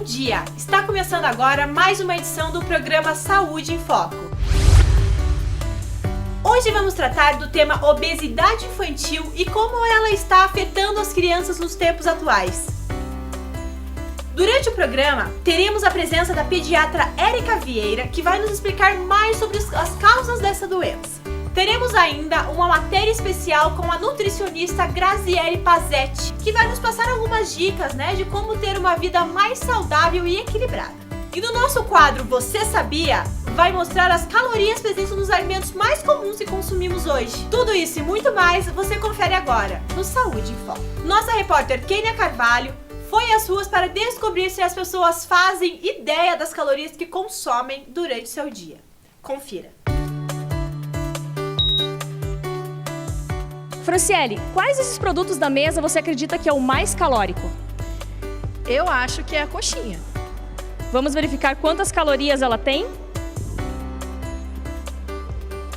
bom dia! Está começando agora mais uma edição do programa Saúde em Foco. Hoje vamos tratar do tema obesidade infantil e como ela está afetando as crianças nos tempos atuais. Durante o programa, teremos a presença da pediatra Érica Vieira, que vai nos explicar mais sobre as causas dessa doença. Teremos ainda uma matéria especial com a nutricionista Graziele Pazetti, que vai nos passar algumas dicas, de como ter uma vida mais saudável e equilibrada. E no nosso quadro Você Sabia? Vai mostrar as calorias presentes nos alimentos mais comuns que consumimos hoje. Tudo isso e muito mais você confere agora no Saúde em Foco. Nossa repórter Kênia Carvalho foi às ruas para descobrir se as pessoas fazem ideia das calorias que consomem durante seu dia. Confira. Franciele, quais desses produtos da mesa você acredita que é o mais calórico? Eu acho que é a coxinha. Vamos verificar quantas calorias ela tem?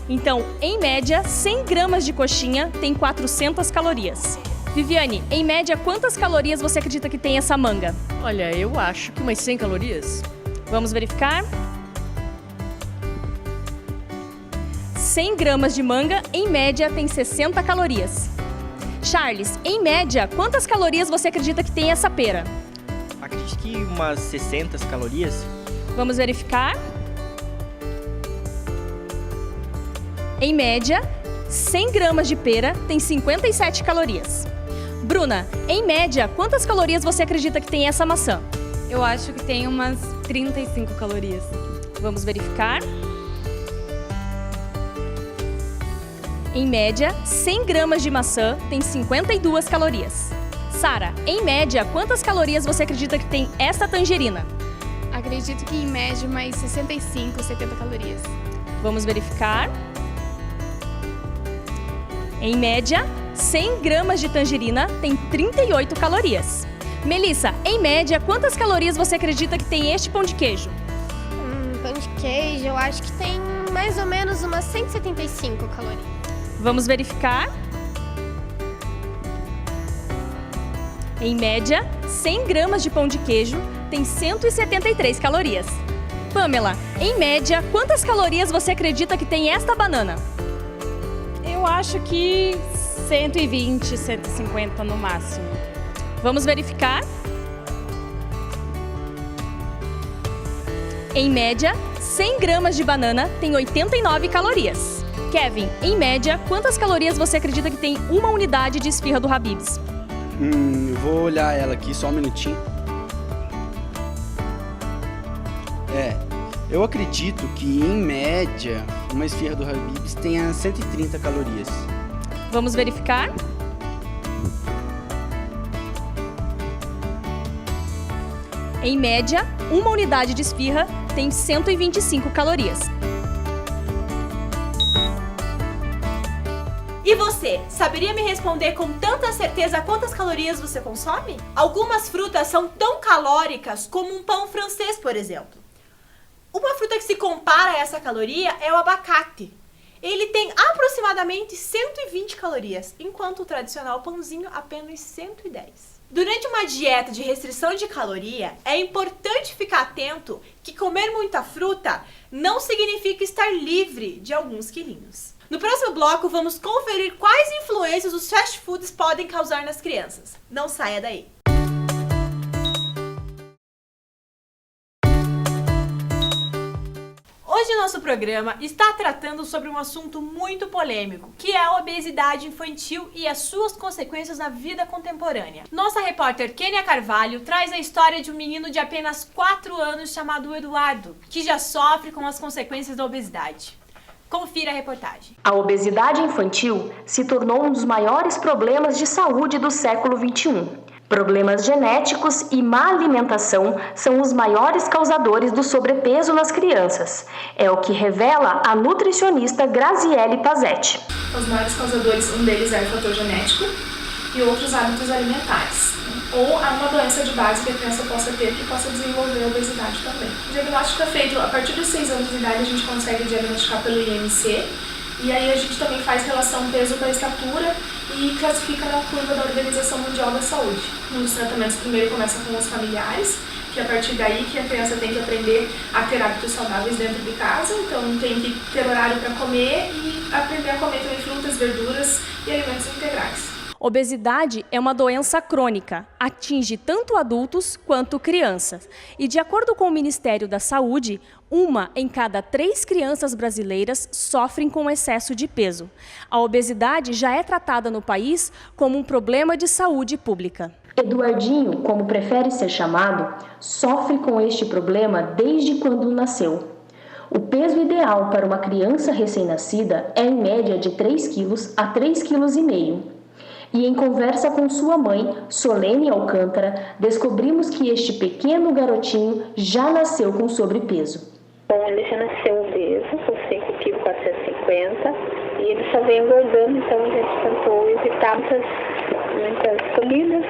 Então, em média, 100 gramas de coxinha tem 400 calorias. Viviane, em média, quantas calorias você acredita que tem essa manga? Olha, eu acho que umas 100 calorias. Vamos verificar? 100 gramas de manga, em média, tem 60 calorias. Charles, em média, quantas calorias você acredita que tem essa pera? Acredito que umas 60 calorias. Vamos verificar? Em média, 100 gramas de pera tem 57 calorias. Bruna, em média, quantas calorias você acredita que tem essa maçã? Eu acho que tem umas 35 calorias. Vamos verificar? Em média, 100 gramas de maçã tem 52 calorias. Sara, em média, quantas calorias você acredita que tem essa tangerina? Acredito que em média mais 65, 70 calorias. Vamos verificar? Em média, 100 gramas de tangerina tem 38 calorias. Melissa, em média, quantas calorias você acredita que tem este pão de queijo? Pão de queijo, eu acho que tem mais ou menos umas 175 calorias. Vamos verificar? Em média, 100 gramas de pão de queijo tem 173 calorias. Pamela, em média, quantas calorias você acredita que tem esta banana? Eu acho que 120, 150 no máximo. Vamos verificar? Em média, 100 gramas de banana tem 89 calorias. Kevin, em média, quantas calorias você acredita que tem uma unidade de esfirra do Habib's? Eu vou olhar ela aqui só um minutinho. Eu acredito que, em média, uma esfirra do Habib's tenha 130 calorias. Vamos verificar? Em média, uma unidade de esfirra tem 125 calorias. E você, saberia me responder com tanta certeza quantas calorias você consome? Algumas frutas são tão calóricas como um pão francês, por exemplo. Uma fruta que se compara a essa caloria é o abacate. Ele tem aproximadamente 120 calorias, enquanto o tradicional pãozinho apenas 110. Durante uma dieta de restrição de caloria, é importante ficar atento que comer muita fruta não significa estar livre de alguns quilinhos. No próximo bloco, vamos conferir quais influências os fast foods podem causar nas crianças. Não saia daí! Hoje nosso programa está tratando sobre um assunto muito polêmico, que é a obesidade infantil e as suas consequências na vida contemporânea. Nossa repórter Kênia Carvalho traz a história de um menino de apenas 4 anos chamado Eduardo, que já sofre com as consequências da obesidade. Confira a reportagem. A obesidade infantil se tornou um dos maiores problemas de saúde do século XXI. Problemas genéticos e má alimentação são os maiores causadores do sobrepeso nas crianças. É o que revela a nutricionista Graziele Pazetti. Os maiores causadores, um deles é o fator genético e outros hábitos alimentares. Ou há uma doença de base que a criança possa ter que possa desenvolver a obesidade também. O diagnóstico é feito a partir dos 6 anos de idade, a gente consegue diagnosticar pelo IMC. E aí a gente também faz relação peso para estatura e classifica na curva da Organização Mundial da Saúde. Um dos tratamentos primeiro começa com os familiares, que a partir daí que a criança tem que aprender a ter hábitos saudáveis dentro de casa, então tem que ter horário para comer e aprender a comer também frutas, verduras e alimentos integrais. Obesidade é uma doença crônica, atinge tanto adultos quanto crianças. E de acordo com o Ministério da Saúde, 1 em cada 3 crianças brasileiras sofrem com excesso de peso. A obesidade já é tratada no país como um problema de saúde pública. Eduardinho, como prefere ser chamado, sofre com este problema desde quando nasceu. O peso ideal para uma criança recém-nascida é em média de 3 quilos a 3,5 kg. E em conversa com sua mãe, Solene Alcântara, descobrimos que este pequeno garotinho já nasceu com sobrepeso. Bom, ele já nasceu obeso, com 5,450 kg, e ele só vem engordando, então a gente tentou evitar muitas comidas,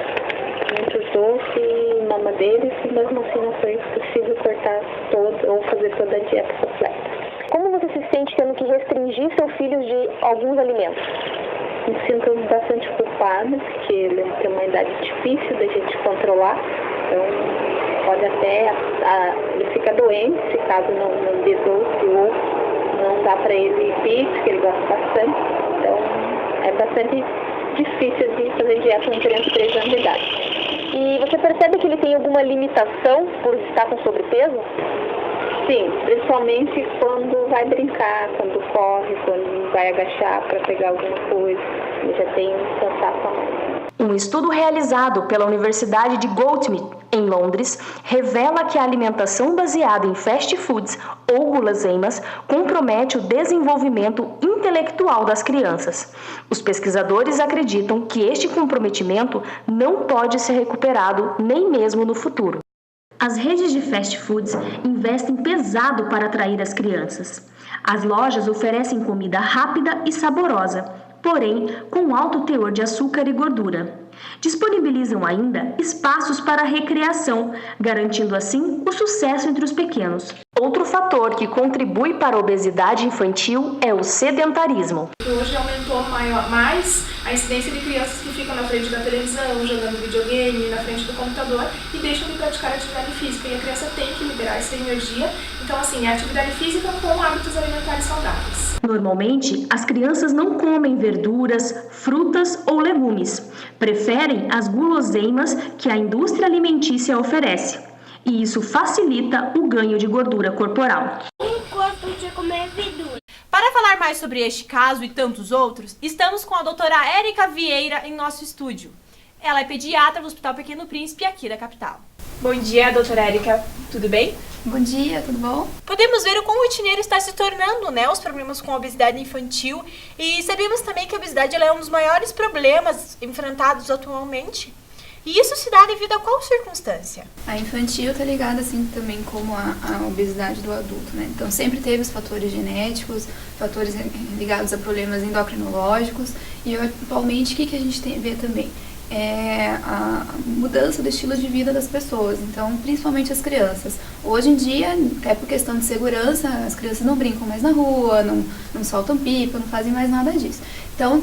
muitos doces, mamadeiros, e mesmo assim não foi possível cortar todo ou fazer toda a dieta completa. Como você se sente tendo que restringir seu filho de alguns alimentos? Me sinto bastante culpada, porque ele tem uma idade difícil da gente controlar, então pode até ele fica doente se caso não dê doce ou não dá para ele pizza, que ele gosta bastante, então é bastante difícil de fazer dieta com criança de 3 anos de idade. E você percebe que ele tem alguma limitação por estar com sobrepeso? Sim, principalmente quando vai brincar, quando corre, quando vai agachar para pegar alguma coisa, ele já tem um cansaço a mais. Um estudo realizado pela Universidade de Goldsmith, em Londres, revela que a alimentação baseada em fast foods ou guloseimas compromete o desenvolvimento intelectual das crianças. Os pesquisadores acreditam que este comprometimento não pode ser recuperado nem mesmo no futuro. As redes de fast foods investem pesado para atrair as crianças. As lojas oferecem comida rápida e saborosa, porém com alto teor de açúcar e gordura. Disponibilizam ainda espaços para recreação, garantindo assim o sucesso entre os pequenos. Outro fator que contribui para a obesidade infantil é o sedentarismo. Hoje aumentou mais a incidência de crianças que ficam na frente da televisão, jogando videogame, na frente do computador e deixam de praticar atividade física. E a criança tem que liberar essa energia. Então, assim, é atividade física com hábitos alimentares saudáveis. Normalmente, as crianças não comem verduras, frutas ou legumes. Preferem as guloseimas que a indústria alimentícia oferece. E isso facilita o ganho de gordura corporal. Para falar mais sobre este caso e tantos outros, estamos com a doutora Érica Vieira em nosso estúdio. Ela é pediatra do Hospital Pequeno Príncipe aqui da capital. Bom dia, doutora Érica. Tudo bem? Bom dia, tudo bom? Podemos ver o quão rotineiro está se tornando, os problemas com a obesidade infantil. E sabemos também que a obesidade ela é um dos maiores problemas enfrentados atualmente. E isso se dá devido a qual circunstância? A infantil está ligada assim também como a obesidade do adulto, né? Então sempre teve os fatores genéticos, fatores ligados a problemas endocrinológicos e atualmente o que a gente vê também? É a mudança do estilo de vida das pessoas, então principalmente as crianças. Hoje em dia, até por questão de segurança, as crianças não brincam mais na rua, não soltam pipa, não fazem mais nada disso. Então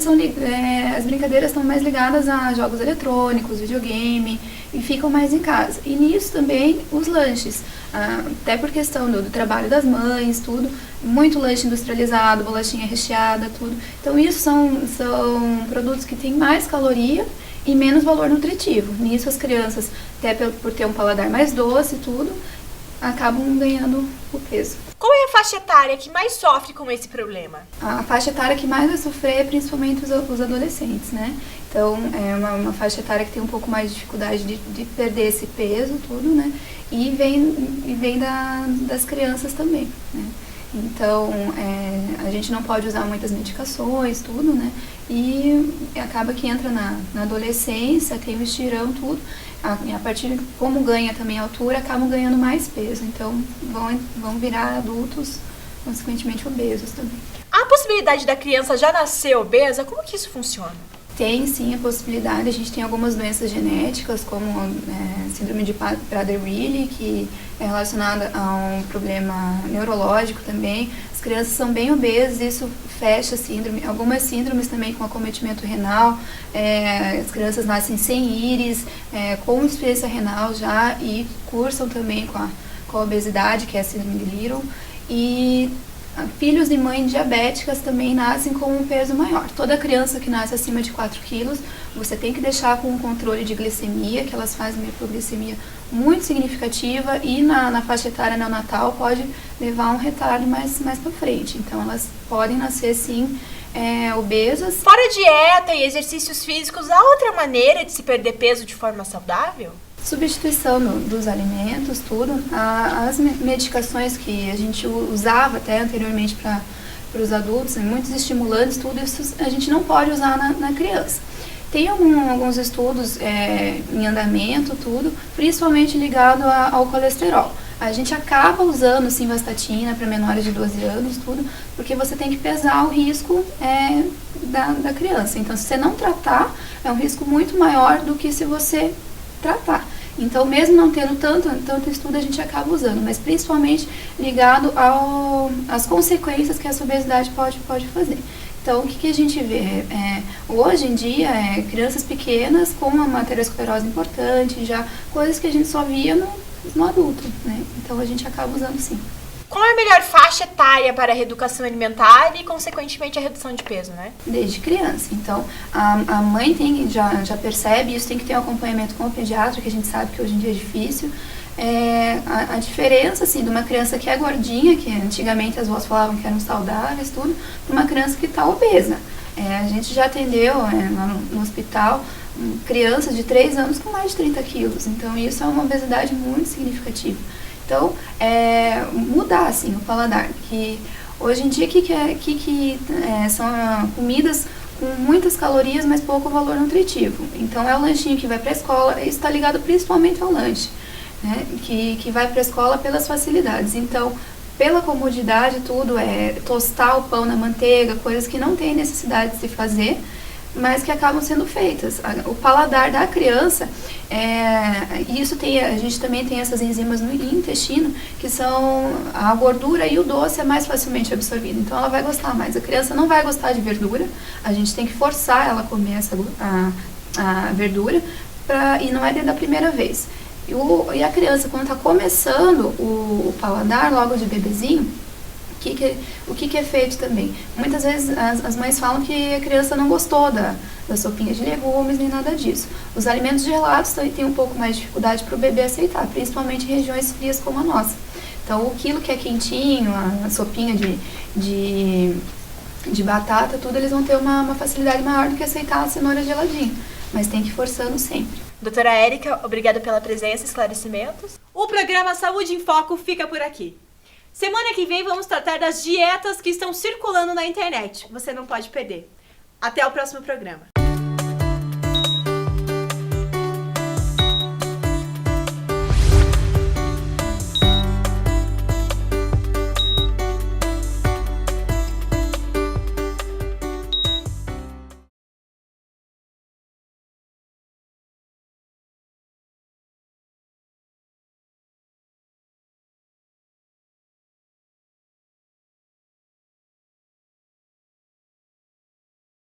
as brincadeiras estão mais ligadas a jogos eletrônicos, videogame e ficam mais em casa. E nisso também os lanches, até por questão do trabalho das mães, tudo, muito lanche industrializado, bolachinha recheada, tudo. Então isso são produtos que têm mais caloria e menos valor nutritivo. Nisso as crianças, até por ter um paladar mais doce e tudo, acabam ganhando o peso. Qual é a faixa etária que mais sofre com esse problema? A faixa etária que mais vai sofrer é principalmente os adolescentes, né? Então é uma faixa etária que tem um pouco mais de dificuldade de perder esse peso, tudo, né? E vem das crianças também, né? Então, a gente não pode usar muitas medicações, tudo, né? E acaba que entra na adolescência, tem o estirão, tudo. A partir de como ganha também a altura, acabam ganhando mais peso. Então, vão virar adultos, consequentemente, obesos também. A possibilidade da criança já nascer obesa, como que isso funciona? tem sim a possibilidade, a gente tem algumas doenças genéticas, como síndrome de Prader-Willi, que é relacionada a um problema neurológico também. As crianças são bem obesas, isso fecha síndrome, algumas síndromes também com acometimento renal, as crianças nascem sem íris, com insuficiência renal já e cursam também com a obesidade, que é a síndrome de Little, e filhos de mães diabéticas também nascem com um peso maior. Toda criança que nasce acima de 4 quilos, você tem que deixar com um controle de glicemia, que elas fazem uma hipoglicemia muito significativa e na faixa etária neonatal pode levar a um retardo mais para frente. Então elas podem nascer sim obesas. Fora dieta e exercícios físicos, há outra maneira de se perder peso de forma saudável? Substituição dos alimentos, tudo. As medicações que a gente usava até anteriormente para os adultos, muitos estimulantes, tudo isso a gente não pode usar na criança. Tem alguns estudos em andamento, tudo, principalmente ligado ao colesterol. A gente acaba usando simvastatina para menores de 12 anos, tudo, porque você tem que pesar o risco da criança. Então, se você não tratar, é um risco muito maior do que se você tratar. Então, mesmo não tendo tanto estudo, a gente acaba usando, mas principalmente ligado às consequências que essa obesidade pode fazer. Então, o que a gente vê? Hoje em dia, crianças pequenas com uma aterosclerose importante, já coisas que a gente só via no adulto, né? Então, a gente acaba usando sim. Qual é a melhor faixa etária para a reeducação alimentar e, consequentemente, a redução de peso, né? Desde criança. Então, a mãe já percebe isso, tem que ter um acompanhamento com o pediatra, que a gente sabe que hoje em dia é difícil. A diferença, assim, de uma criança que é gordinha, que antigamente as vós falavam que eram saudáveis, tudo, para uma criança que está obesa. A gente já atendeu no hospital crianças de 3 anos com mais de 30 quilos. Então, isso é uma obesidade muito significativa. Então, mudar assim, o paladar, que hoje em dia são comidas com muitas calorias, mas pouco valor nutritivo. Então, é o lanchinho que vai para a escola, isso está ligado principalmente ao lanche, né, que vai para a escola pelas facilidades. Então, pela comodidade, tudo tostar o pão na manteiga, coisas que não tem necessidade de se fazer, mas que acabam sendo feitas. O paladar da criança, a gente também tem essas enzimas no intestino, que são a gordura e o doce é mais facilmente absorvido, então ela vai gostar mais. A criança não vai gostar de verdura, a gente tem que forçar ela a comer a verdura, e não é desde a primeira vez. E a criança, quando está começando o paladar, logo de bebezinho, o que é feito também? Muitas vezes as mães falam que a criança não gostou da sopinha de legumes nem nada disso. Os alimentos gelados têm um pouco mais de dificuldade para o bebê aceitar, principalmente em regiões frias como a nossa. Então, o quilo que é quentinho, a sopinha de batata, tudo, eles vão ter uma facilidade maior do que aceitar a cenoura geladinha. Mas tem que ir forçando sempre. Doutora Érica, obrigada pela presença e esclarecimentos. O programa Saúde em Foco fica por aqui. Semana que vem vamos tratar das dietas que estão circulando na internet. Você não pode perder. Até o próximo programa.